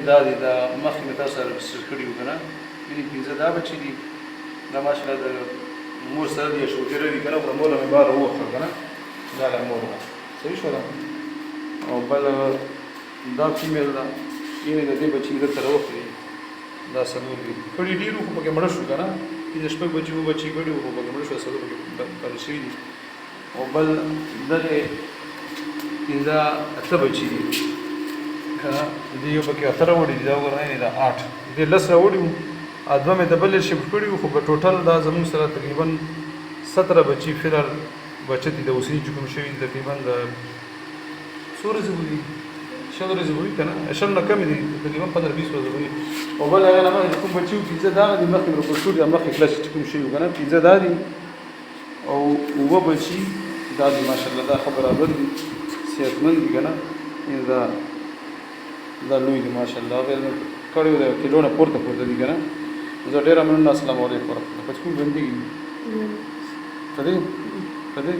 دا دي دا مخکې مې تاسو سره رجسټر کړي وو که نه یعنې پنځه دا بچي دي دا ماشاءالله د مور سره دي شوګیره دي که نه خو د مور نه مې بهر راووښتل که نه دا د مور ده صحیح شوه ده او بل دا فیمیل ده یعنې د دې بچي مې دلته راوښتي دا څلور دي کړي ډېر وو خو پکې مړه شو که نه پنځه شپږ بچي وو بچي کړي وو خو پکې مړه شوه څلور پکې پاتې شوي دي او بل دغې پنځه اته بچي دي که نه دې یو پکې اته راوړي دي دا وګورئ دا 8 دې 10 راوړي وو دوه مې د بلې شفټ کړي وو خو په ټوټل دا زموږ سره تقریبا 17 بچي فیلر بچه دي د اوسني چې کوم شوي دي تقریبا د څو ورځې به وي شل ورځې به وي که نه شل نه کمې دي تقریبا 15-20 ورځې به وي او بل هغه نه مخکې کوم بچي وو پنځه دا دي مخکې مې راپورټ کړي مخکې کلاس چې کوم شوي وو که نه پنځه دا دي او اووه بچي دا دي ماشاءالله دا ښه برابر دي صحتمند دي که نه دا لوی دي ماشاءالله هغه مې کړی وو د کیلو نه پورته دي که نه زه ډېره مننه السلام علیکم ورحمتالله په کوم بندېږي په دې